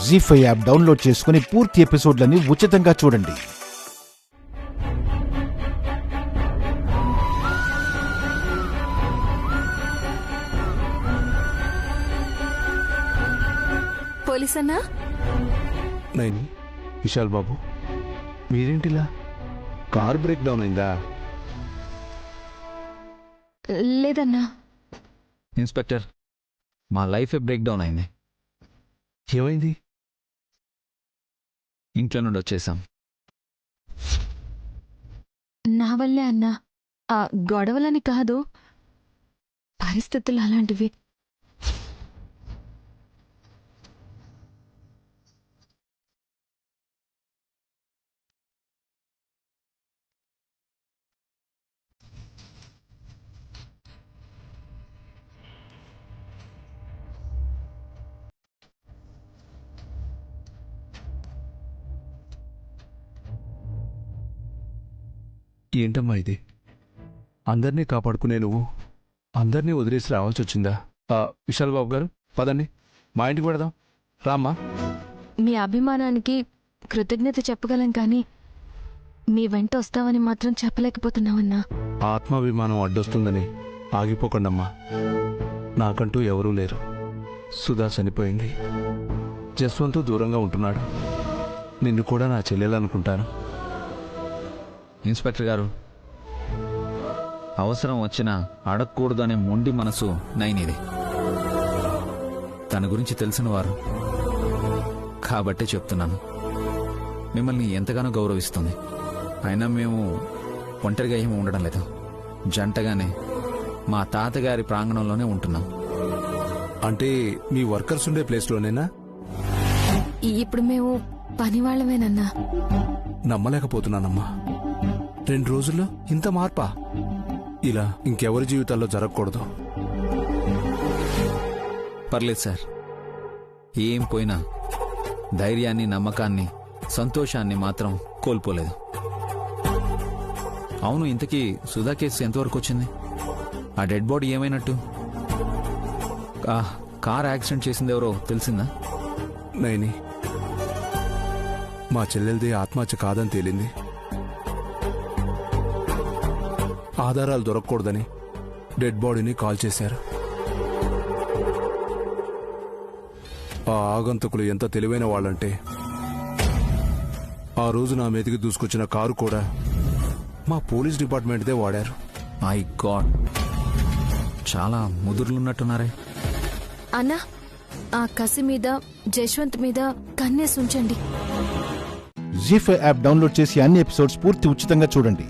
జీ5 app download చేసుకుని పూర్తి ఎపిసోడ్లని ఉచితంగా చూడండి. పోలీస్ అన్నా? నైని, విశాల్ బాబు, మీరేంటిలా? కార్ బ్రేక్ డౌన్ అయిందా? లేదన్నా. ఇన్స్పెక్టర్, మా లైఫే బ్రేక్ డౌన్ అయింది. ఏమైంది? ఇంట్లో నుండి వచ్చేసాం. నా వల్లే అన్నా. ఆ గొడవలని కాదు, పరిస్థితులు అలాంటివి. ఏంటమ్మా ఇది? అందరినీ కాపాడుకునే నువ్వు అందరినీ వదిలేసి రావాల్సి వచ్చిందా? విశాల్ బాబు గారు, పదండి, మా ఇంటికి పెడదాం. రామ్మా. మీ అభిమానానికి కృతజ్ఞత చెప్పగలం కానీ మీ వెంట వస్తామని మాత్రం చెప్పలేకపోతున్నామన్నా. ఆత్మాభిమానం అడ్డొస్తుందని ఆగిపోకండమ్మా. నాకంటూ ఎవరూ లేరు. సుధా చనిపోయింది. జస్వంతు దూరంగా ఉంటున్నాడు. నిన్ను కూడా నా చెల్లెలనుకుంటాను. ఇన్స్పెక్టర్ గారు, అవసరం వచ్చినా అడగకూడదు అనే మొండి మనసు నైనిది. తన గురించి తెలిసిన వారు కాబట్టే చెప్తున్నాను. మిమ్మల్ని ఎంతగానో గౌరవిస్తుంది. అయినా మేము ఒంటరిగా ఏమీ ఉండడం లేదు. జంటగానే మా తాతగారి ప్రాంగణంలోనే ఉంటున్నాం. అంటే మీ వర్కర్స్ ఉండే ప్లేస్లోనేనా? ఇప్పుడు మేము పనివాళ్లమేనన్నా. నమ్మలేకపోతున్నానమ్మా. 2 రోజుల్లో ఇంత మార్పా? ఇలా ఇంకెవరి జీవితాల్లో జరగకూడదు. పర్లేదు సార్, ఏం పోయినా ధైర్యాన్ని, నమ్మకాన్ని, సంతోషాన్ని మాత్రం కోల్పోలేదు. అవును, ఇంతకీ సుధా కేసు ఎంతవరకు వచ్చింది? ఆ డెడ్ బాడీ ఏమైనట్టు? కార్ యాక్సిడెంట్ చేసింది ఎవరో తెలిసిందా? నైని, మా చెల్లెలది ఆత్మహత్య కాదని తేలింది. ఆధారాలు దొరకకూడదని డెడ్ బాడీని కాల్ చేశారు. ఆ ఆగంతకులు ఎంత తెలివైన వాళ్ళంటే, ఆ రోజు నా మీదకి దూసుకొచ్చిన కారు కూడా మా పోలీస్ డిపార్ట్మెంట్దే వాడారు. మై గాడ్, చాలా ముదురులున్నట్టున్నారే. అన్నా, ఆ కసి మీద, జశ్వంత్ మీద కన్నేసి ఉంచండి. జీ5 యాప్ డౌన్లోడ్ చేసి అన్ని ఎపిసోడ్స్ పూర్తి ఉచితంగా చూడండి.